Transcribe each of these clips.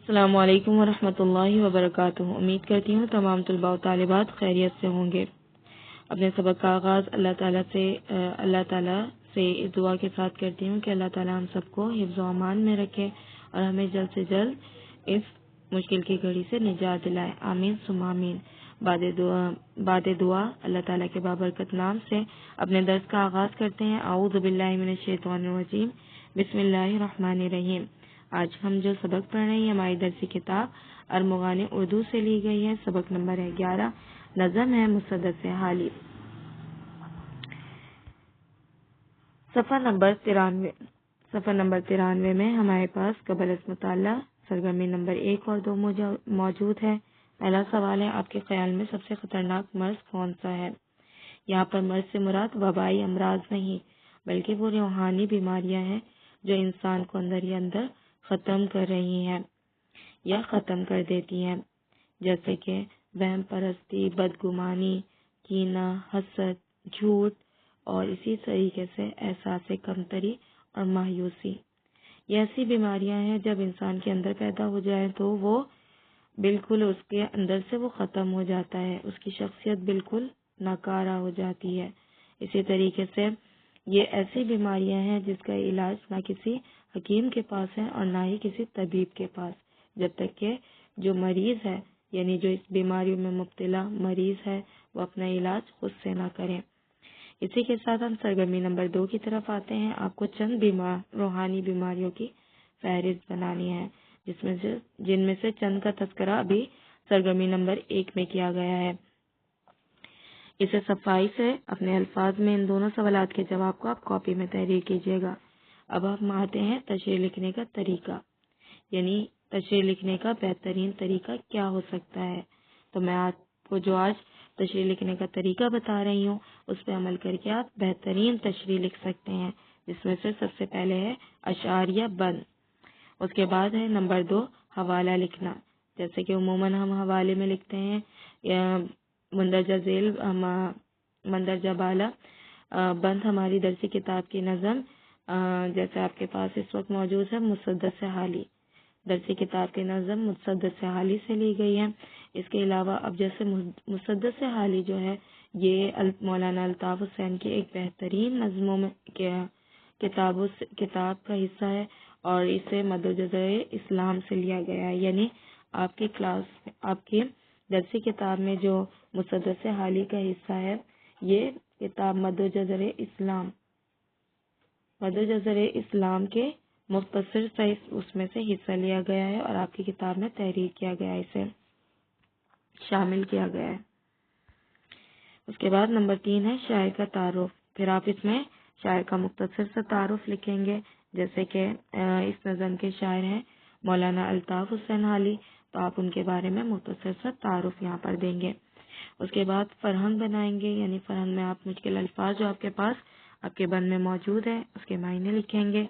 السلام علیکم ورحمۃ اللہ وبرکاتہ۔ امید کرتی ہوں تمام طلباء و طالبات خیریت سے ہوں گے۔ اپنے سبق کا آغاز اللہ تعالیٰ سے اس دعا کے ساتھ کرتی ہوں کہ اللہ تعالیٰ ہم سب کو حفظ و امان میں رکھے اور ہمیں جلد سے جلد اس مشکل کی گھڑی سے نجات دلائے، آمین ثم آمین۔ بعد دعا اللہ تعالیٰ کے بابرکت نام سے اپنے درس کا آغاز کرتے ہیں۔ اعوذ باللہ من الشیطان الرجیم، بسم اللہ الرحمن الرحیم۔ آج ہم جو سبق پڑھ رہے ہیں ہماری درسی کتاب ارمغان اردو سے لی گئی ہے۔ سبق نمبر ہے 11، نظم ہے مسدس حالی، صفحہ نمبر 93 میں ہمارے پاس قبل از مطالعہ سرگرمی نمبر 1 اور 2 موجود ہے۔ پہلا سوال ہے، آپ کے خیال میں سب سے خطرناک مرض کون سا ہے؟ یہاں پر مرض سے مراد وبائی امراض نہیں بلکہ وہ روحانی بیماریاں ہیں جو انسان کو اندر ہی اندر ختم کر رہی ہیں یا ختم کر دیتی ہیں، جیسے کہ وہم پرستی، بدگمانی، کینہ، حسد، جھوٹ اور اسی طریقے سے احساس کمتری اور مایوسی۔ یہ ایسی بیماریاں ہیں جب انسان کے اندر پیدا ہو جائے تو وہ بالکل اس کے اندر سے وہ ختم ہو جاتا ہے، اس کی شخصیت بالکل ناکارہ ہو جاتی ہے۔ اسی طریقے سے یہ ایسی بیماریاں ہیں جس کا علاج نہ کسی حکیم کے پاس ہے اور نہ ہی کسی طبیب کے پاس، جب تک کہ جو مریض ہے یعنی جو اس بیماریوں میں مبتلا مریض ہے وہ اپنا علاج خود سے نہ کریں۔ اسی کے ساتھ ہم سرگرمی نمبر 2 کی طرف آتے ہیں۔ آپ کو چند روحانی بیماریوں کی فہرست بنانی ہے جن میں سے چند کا تذکرہ ابھی سرگرمی نمبر 1 میں کیا گیا ہے۔ اسے صفائی سے اپنے الفاظ میں ان دونوں سوالات کے جواب کو آپ کاپی میں تحریر کیجیے گا۔ اب ہم آتے ہیں تشریح لکھنے کا طریقہ، یعنی تشریح لکھنے کا بہترین طریقہ کیا ہو سکتا ہے۔ تو میں آپ کو جو آج تشریح لکھنے کا طریقہ بتا رہی ہوں اس پہ عمل کر کے آپ بہترین تشریح لکھ سکتے ہیں، جس میں سے سب سے پہلے ہے اشاریہ بند، اس کے بعد ہے نمبر 2 حوالہ لکھنا، جیسے کہ عموماً ہم حوالے میں لکھتے ہیں مندرجہ ذیل مندرجہ بالا بند ہماری درسی کتاب کی نظم جیسے آپ کے پاس اس وقت موجود ہے مسدس حالی، درسی کتاب کی نظم مسدس حالی سے لی گئی ہے۔ اس کے علاوہ اب جیسے مسدس حالی جو ہے یہ مولانا الطاف حسین کی ایک بہترین نظموں میں کتاب کا حصہ ہے اور اسے مدرجہ اسلام سے لیا گیا ہے، یعنی آپ کی درسی کتاب میں جو مسدس حالی کا حصہ ہے یہ کتاب مدرجہ اسلام کے مختصر سا اس میں سے حصہ لیا گیا ہے اور آپ کی کتاب میں تحریر کیا گیا ہے، اسے شامل کیا گیا ہے۔ اس کے بعد نمبر 3 ہے شاعر کا تعارف، پھر آپ اس میں شاعر کا مختصر سا تعارف لکھیں گے، جیسے کہ اس نظم کے شاعر ہیں مولانا الطاف حسین حالی، تو آپ ان کے بارے میں مختصر سا تعارف یہاں پر دیں گے۔ اس کے بعد فرہنگ بنائیں گے، یعنی فرہنگ میں آپ مشکل الفاظ جو آپ کے پاس آپ کے بند میں موجود ہے اس کے معنی لکھیں گے۔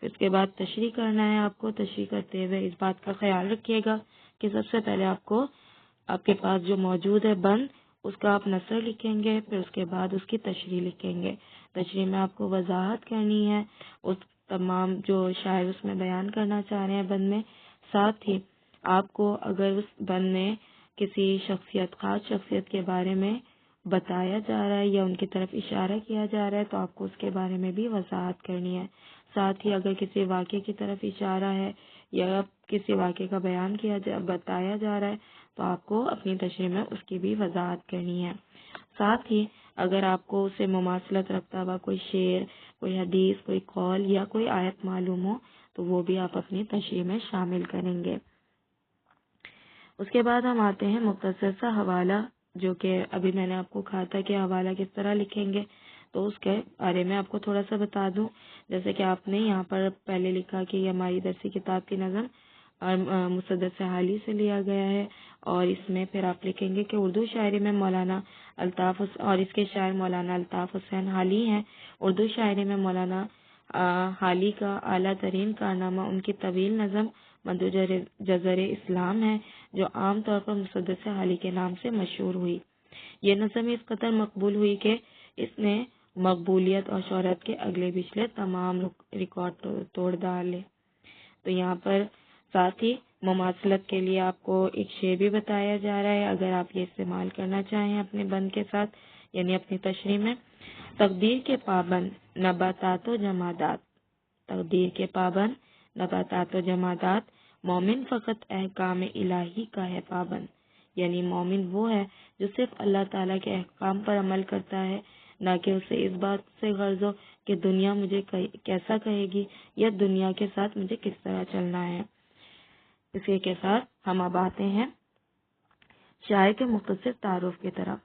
پھر اس کے بعد تشریح کرنا ہے آپ کو، تشریح کرتے ہوئے اس بات کا خیال رکھیے گا کہ سب سے پہلے آپ کے پاس جو موجود ہے بند اس کا آپ نثر لکھیں گے، پھر اس کے بعد اس کی تشریح لکھیں گے۔ تشریح میں آپ کو وضاحت کرنی ہے اس تمام جو شاعر اس میں بیان کرنا چاہ رہے ہیں بند میں، ساتھ ہی آپ کو اگر اس بند میں کسی خاص شخصیت کے بارے میں بتایا جا رہا ہے یا ان کی طرف اشارہ کیا جا رہا ہے تو آپ کو اس کے بارے میں بھی وضاحت کرنی ہے۔ ساتھ ہی اگر کسی واقعے کی طرف اشارہ ہے یا کسی واقعے کا بیان بتایا جا رہا ہے تو آپ کو اپنی تشریح میں اس کی بھی وضاحت کرنی ہے۔ ساتھ ہی اگر آپ کو اسے مماثلت رکھتا ہوا کوئی شعر، کوئی حدیث، کوئی قول یا کوئی آیت معلوم ہو تو وہ بھی آپ اپنی تشریح میں شامل کریں گے۔ اس کے بعد ہم آتے ہیں مختصر سا حوالہ، جو کہ ابھی میں نے آپ کو کہا تھا کہ حوالہ کس طرح لکھیں گے، تو اس کے بارے میں آپ کو تھوڑا سا بتا دوں۔ جیسے کہ آپ نے یہاں پر پہلے لکھا کہ یہ ہماری درسی کتاب کی نظم مسدس حالی سے لیا گیا ہے، اور اس میں پھر آپ لکھیں گے کہ اردو شاعری میں مولانا الطاف اور اس کے شاعر مولانا الطاف حسین حالی ہیں۔ اردو شاعری میں مولانا حالی کا اعلیٰ ترین کارنامہ ان کی طویل نظم مدرجہ اسلام ہے، جو عام طور پر مسدس حالی کے نام سے مشہور ہوئی۔ یہ نظم اس قدر مقبول ہوئی کہ اس نے مقبولیت اور شہرت کے اگلے پچھلے تمام ریکارڈ توڑ ڈالے۔ تو یہاں پر ساتھ ہی مماثلت کے لیے آپ کو ایک شعر بھی بتایا جا رہا ہے، اگر آپ یہ استعمال کرنا چاہیں اپنے بند کے ساتھ یعنی اپنی تشریح میں. تقدیر کے پابند نباتات و جمادات، تقدیر کے پابند نباتات و جمادات، مومن فقط احکام الہی کا ہے پابند. یعنی مومن وہ ہے جو صرف اللہ تعالیٰ کے احکام پر عمل کرتا ہے، نہ کہ اسے اس بات سے غرض ہو کہ دنیا مجھے کیسا کہے گی یا دنیا کے ساتھ مجھے کس طرح چلنا ہے. اسی کے ساتھ ہم اب آتے ہیں شاعر کے مختصر تعارف کی طرف.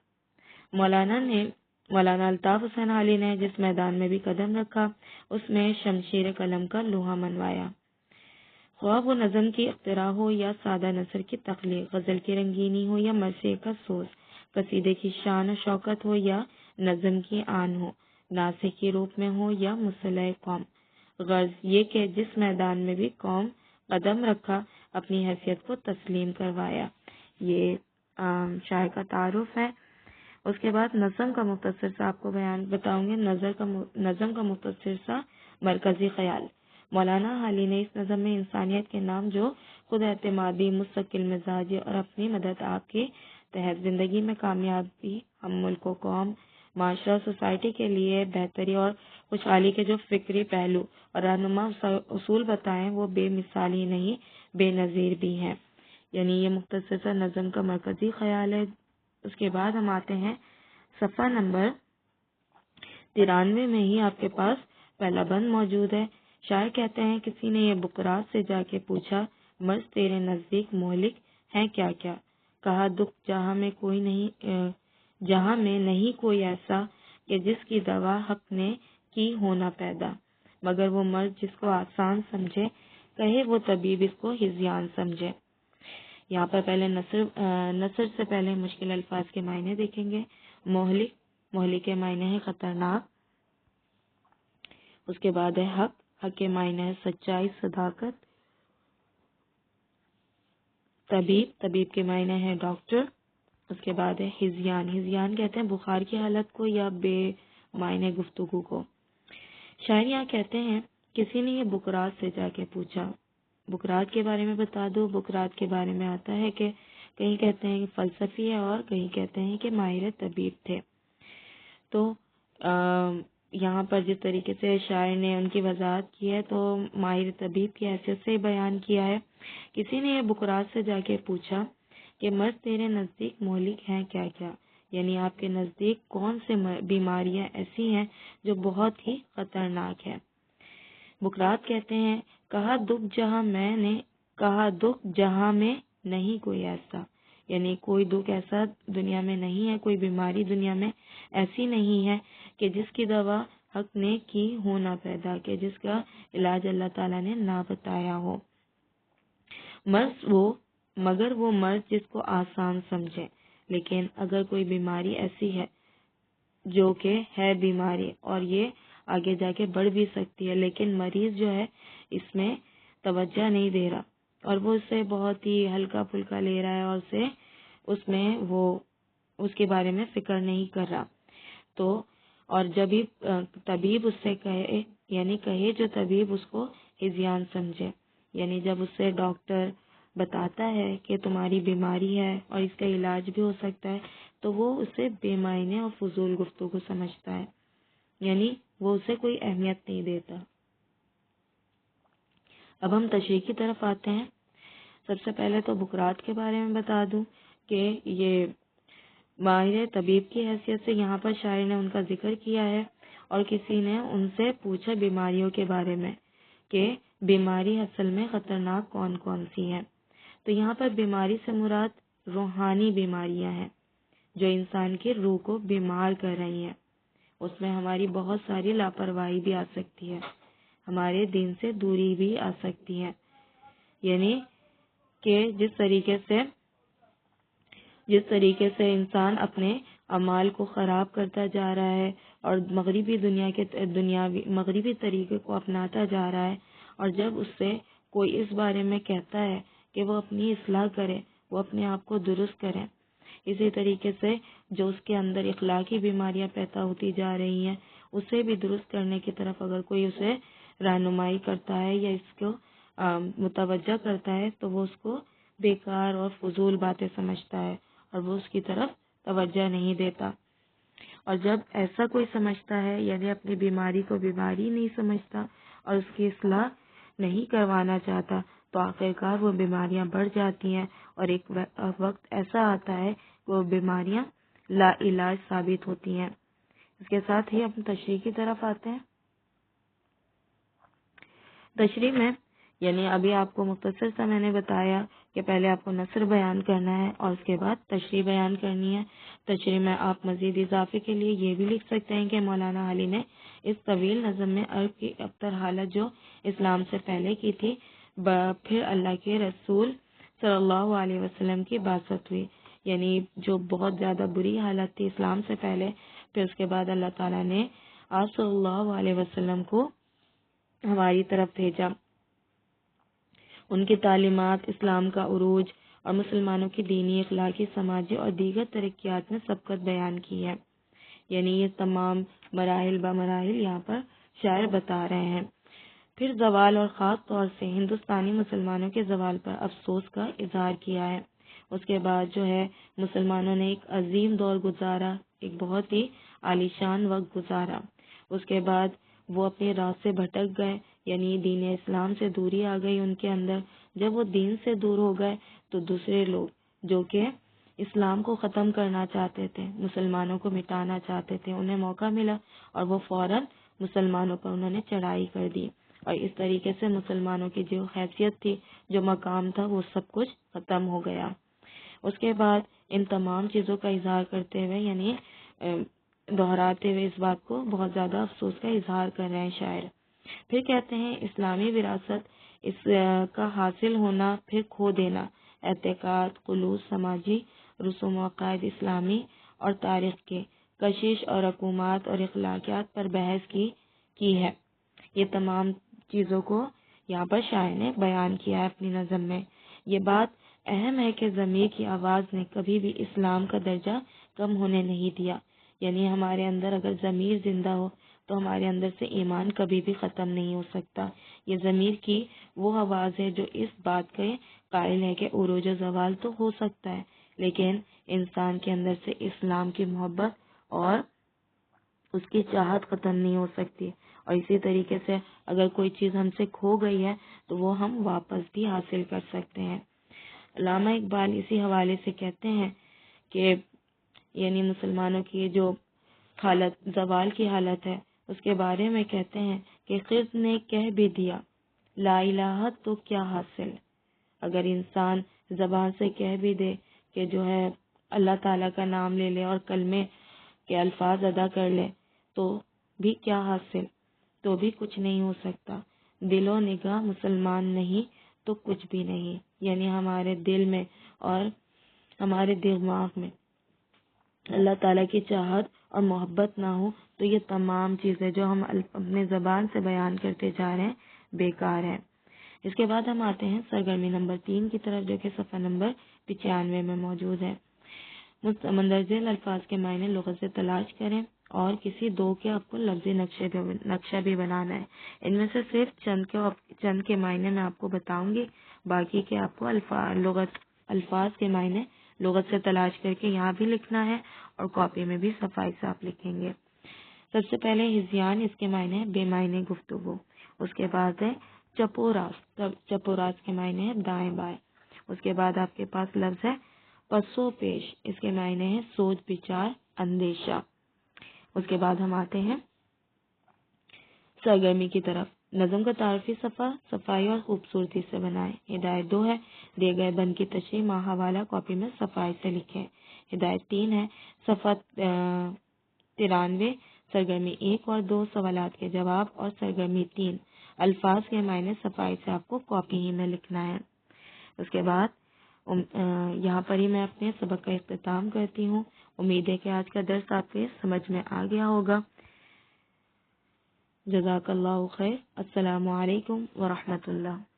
مولانا الطاف حسین علی نے جس میدان میں بھی قدم رکھا اس میں شمشیر قلم کا لوہا منوایا. خواہ وہ نظم کی اختراع ہو یا سادہ نثر کی تخلیق، غزل کی رنگینی ہو یا مرثیے کا سوز، قصیدے کی شان و شوکت ہو یا نظم کی آن ہو، ناسخ کی روپ میں ہو یا مصلح قوم، غرض یہ کہ جس میدان میں بھی قوم قدم رکھا اپنی حیثیت کو تسلیم کروایا. یہ شاعر کا تعارف ہے. اس کے بعد نظم کا مختصر سا آپ کو بیان بتاؤں گے. نظم کا مختصر سا مرکزی خیال. مولانا حالی نے اس نظم میں انسانیت کے نام جو خود اعتمادی، مستقل مزاجی اور اپنی مدد آپ کے تحت زندگی میں کامیابی، ہم ملک و قوم، معاشرہ، سوسائٹی کے لیے بہتری اور خوشحالی کے جو فکری پہلو اور رہنما اصول بتائیں وہ بے مثال ہی نہیں بے نظیر بھی ہیں. یعنی یہ مختصر سا نظم کا مرکزی خیال ہے. اس کے بعد ہم آتے ہیں صفحہ نمبر 93 میں ہی آپ کے پاس پہلا بند موجود ہے. شاعر کہتے ہیں کسی نے یہ بقراط سے جا کے پوچھا، مرض تیرے نزدیک مہلک ہے کیا کیا؟ کہا دکھ جہاں میں نہیں کوئی ایسا کہ جس کی دوا حق نے کی ہونا پیدا، مگر وہ مرض جس کو آسان سمجھے کہے وہ طبیب اس کو ہذیان سمجھے. یہاں پر پہلے نثر سے پہلے مشکل الفاظ کے معنی دیکھیں گے. مہلک کے معنی ہے خطرناک. اس کے بعد ہے حق کے معنی ہے سچائی، صداقت. طبیب کے معنی ہے ڈاکٹر. اس کے بعد ہے ہذیان کہتے ہیں بخار کی حالت کو یا بے معنی گفتگو کو. شاعر یہاں کہتے ہیں کسی نے یہ بقراط سے جا کے پوچھا. بقراط کے بارے میں بتا دو. بقراط کے بارے میں آتا ہے کہ کہیں کہتے ہیں کہ فلسفی ہے اور کہیں کہتے ہیں کہ ماہر طبیب تھے. تو یہاں پر جس طریقے سے شاعر نے ان کی وضاحت کی ہے تو ماہر طبیب کی حیثیت سے بیان کیا ہے. کسی نے یہ بقراط سے جا کے پوچھا کہ مرض تیرے نزدیک مہلک ہیں کیا کیا؟ یعنی آپ کے نزدیک کون سے بیماریاں ایسی ہیں جو بہت ہی خطرناک ہے؟ بقراط کہتے ہیں کہا دکھ جہاں میں نہیں کوئی ایسا، یعنی کوئی دکھ ایسا دنیا میں نہیں ہے، کوئی بیماری دنیا میں ایسی نہیں ہے کہ جس کی دوا حق نے کی ہو نہ پیدا، کہ جس کا علاج اللہ تعالیٰ نے نہ بتایا ہو. مگر وہ مرض جس کو آسان سمجھے. لیکن اگر کوئی بیماری ایسی ہے جو کہ ہے بیماری اور یہ آگے جا کے بڑھ بھی سکتی ہے، لیکن مریض جو ہے اس میں توجہ نہیں دے رہا اور وہ اسے بہت ہی ہلکا پھلکا لے رہا ہے اور اس کے بارے میں فکر نہیں کر رہا. تو اور جب طبیب اس سے کہے جو طبیب اس کو ہذیان سمجھے، یعنی جب اس سے ڈاکٹر بتاتا ہے کہ تمہاری بیماری ہے اور اس کا علاج بھی ہو سکتا ہے تو وہ اسے بے معنی اور فضول گفتگو سمجھتا ہے، یعنی وہ اسے کوئی اہمیت نہیں دیتا. اب ہم تشریح کی طرف آتے ہیں. سب سے پہلے تو بقراط کے بارے میں بتا دوں کہ یہ ماہر طبیب کی حیثیت سے یہاں پر شاعر نے ان کا ذکر کیا ہے اور کسی نے ان سے پوچھا بیماریوں کے بارے میں کہ بیماری اصل میں خطرناک کون کون سی ہیں. تو یہاں پر بیماری سے مراد روحانی بیماریاں ہیں جو انسان کی روح کو بیمار کر رہی ہیں. اس میں ہماری بہت ساری لاپرواہی بھی آ سکتی ہے، ہمارے دین سے دوری بھی آ سکتی ہے. یعنی کہ جس طریقے سے انسان اپنے اعمال کو خراب کرتا جا رہا ہے اور مغربی طریقے کو اپناتا جا رہا ہے، اور جب اس سے کوئی اس بارے میں کہتا ہے کہ وہ اپنی اصلاح کرے، وہ اپنے آپ کو درست کرے، اسی طریقے سے جو اس کے اندر اخلاقی بیماریاں پیدا ہوتی جا رہی ہیں اسے بھی درست کرنے کی طرف اگر کوئی اسے رہنمائی کرتا ہے یا اس کو متوجہ کرتا ہے تو وہ اس کو بیکار اور فضول باتیں سمجھتا ہے اور وہ اس کی طرف توجہ نہیں دیتا. اور جب ایسا کوئی سمجھتا ہے یعنی اپنی بیماری کو بیماری نہیں سمجھتا اور اس کی اصلاح نہیں کروانا چاہتا تو آخرکار وہ بیماریاں بڑھ جاتی ہیں اور ایک وقت ایسا آتا ہے کہ وہ بیماریاں لا علاج ثابت ہوتی ہیں. اس کے ساتھ ہی ہم تشریح کی طرف آتے ہیں. تشریح میں یعنی ابھی آپ کو مختصر سا میں نے بتایا کہ پہلے آپ کو نثر بیان کرنا ہے اور اس کے بعد تشریح بیان کرنی ہے. تشریح میں آپ مزید اضافے کے لیے یہ بھی لکھ سکتے ہیں کہ مولانا علی نے اس طویل نظم میں عرب کی ابتر حالت جو اسلام سے پہلے کی تھی پھر اللہ کے رسول صلی اللہ علیہ وسلم کی بعثت ہوئی، یعنی جو بہت زیادہ بری حالت تھی اسلام سے پہلے، پھر اس کے بعد اللہ تعالیٰ نے آپ صلی اللہ علیہ وسلم کو ہماری طرف بھیجا. ان کی تعلیمات اسلام کا عروج اور مسلمانوں کی دینی، اخلاقی، سماجی اور دیگر ترقیات میں سبقت بیان کی ہے. یعنی یہ تمام مراحل بمراحل یہاں پر شاعر بتا رہے ہیں. پھر زوال اور خاص طور سے ہندوستانی مسلمانوں کے زوال پر افسوس کا اظہار کیا ہے. اس کے بعد جو ہے مسلمانوں نے ایک عظیم دور گزارا، ایک بہت ہی عالیشان وقت گزارا. اس کے بعد وہ اپنے راہ سے بھٹک گئے، یعنی دین اسلام سے دوری آ گئی ان کے اندر. جب وہ دین سے دور ہو گئے تو دوسرے لوگ جو کہ اسلام کو ختم کرنا چاہتے تھے، مسلمانوں کو مٹانا چاہتے تھے، انہیں موقع ملا اور وہ فوراً مسلمانوں پر انہوں نے چڑھائی کر دی اور اس طریقے سے مسلمانوں کی جو حیثیت تھی، جو مقام تھا، وہ سب کچھ ختم ہو گیا. اس کے بعد ان تمام چیزوں کا اظہار کرتے ہوئے یعنی دہراتے ہوئے اس بات کو بہت زیادہ افسوس کا اظہار کر رہے ہیں شاعر. پھر کہتے ہیں اسلامی وراثت اس کا حاصل ہونا پھر کھو دینا، اعتقاد، خلوص، سماجی رسوم و عقائد اسلامی اور تاریخ کے کشش اور حکومات اور اخلاقیات پر بحث کی ہے. یہ تمام چیزوں کو یہاں پر شاعر نے بیان کیا ہے اپنی نظم میں. یہ بات اہم ہے کہ ضمیر کی آواز نے کبھی بھی اسلام کا درجہ کم ہونے نہیں دیا. یعنی ہمارے اندر اگر ضمیر زندہ ہو تو ہمارے اندر سے ایمان کبھی بھی ختم نہیں ہو سکتا. یہ ضمیر کی وہ آواز ہے جو اس بات کے قائل ہے کہ عروج و زوال تو ہو سکتا ہے لیکن انسان کے اندر سے اسلام کی محبت اور اس کی چاہت ختم نہیں ہو سکتی. اور اسی طریقے سے اگر کوئی چیز ہم سے کھو گئی ہے تو وہ ہم واپس بھی حاصل کر سکتے ہیں. علامہ اقبال اسی حوالے سے کہتے ہیں کہ یعنی مسلمانوں کی جو حالت زوال کی حالت ہے اس کے بارے میں کہتے ہیں کہ خضر نے کہہ بھی دیا لا الہ تو کیا حاصل. اگر انسان زبان سے کہہ بھی دے کہ جو ہے اللہ تعالیٰ کا نام لے لے اور کلمے کے الفاظ ادا کر لے تو بھی کیا حاصل، تو بھی کچھ نہیں ہو سکتا. دل و نگاہ مسلمان نہیں تو کچھ بھی نہیں. یعنی ہمارے دل میں اور ہمارے دماغ میں اللہ تعالیٰ کی چاہت اور محبت نہ ہو تو یہ تمام چیزیں جو ہم اپنے زبان سے بیان کرتے جا رہے ہیں بیکار ہیں. اس کے بعد ہم آتے ہیں سرگرمی نمبر 3 کی طرف جو کہ صفحہ نمبر 95 میں موجود ہے. مندرجہ الفاظ کے معنی لغت سے تلاش کریں اور کسی دو کے آپ کو لفظی نقشہ بھی بنانا ہے. ان میں سے صرف چند کے معنی میں آپ کو بتاؤں گی، باقی کے آپ کو الفاظ کے معنی لغت سے تلاش کر کے یہاں بھی لکھنا ہے اور کاپی میں بھی صفائی سے آپ لکھیں گے. سب سے پہلے ہذیان، اس کے معنی ہے بے معنی گفتگو. اس کے بعد ہے چپوراس کے معنی ہے دائیں بائیں. اس کے بعد آپ کے پاس لفظ ہے پسو پیش، اس کے معنی ہے سوچ بچار اندیشہ. اس کے بعد ہم آتے ہیں سرگرمی کی طرف. نظم کا تعارفی صفحہ صفائی اور خوبصورتی سے بنائیں. ہدایت 2 ہے دیے گئے بند کی تشریح ماہ حوالہ کاپی میں صفائی سے لکھیں. ہدایت 3 ہے صفحہ 93 سرگرمی 1 اور 2 سوالات کے جواب اور سرگرمی 3 الفاظ کے معنی صفائی سے آپ کو کاپی ہی میں لکھنا ہے. اس کے بعد یہاں پر ہی میں اپنے سبق کا اختتام کرتی ہوں. امید ہے کہ آج کا درس آپ کے سمجھ میں آ گیا ہوگا. جزاک اللہ خیر. السلام علیکم ورحمۃ اللہ.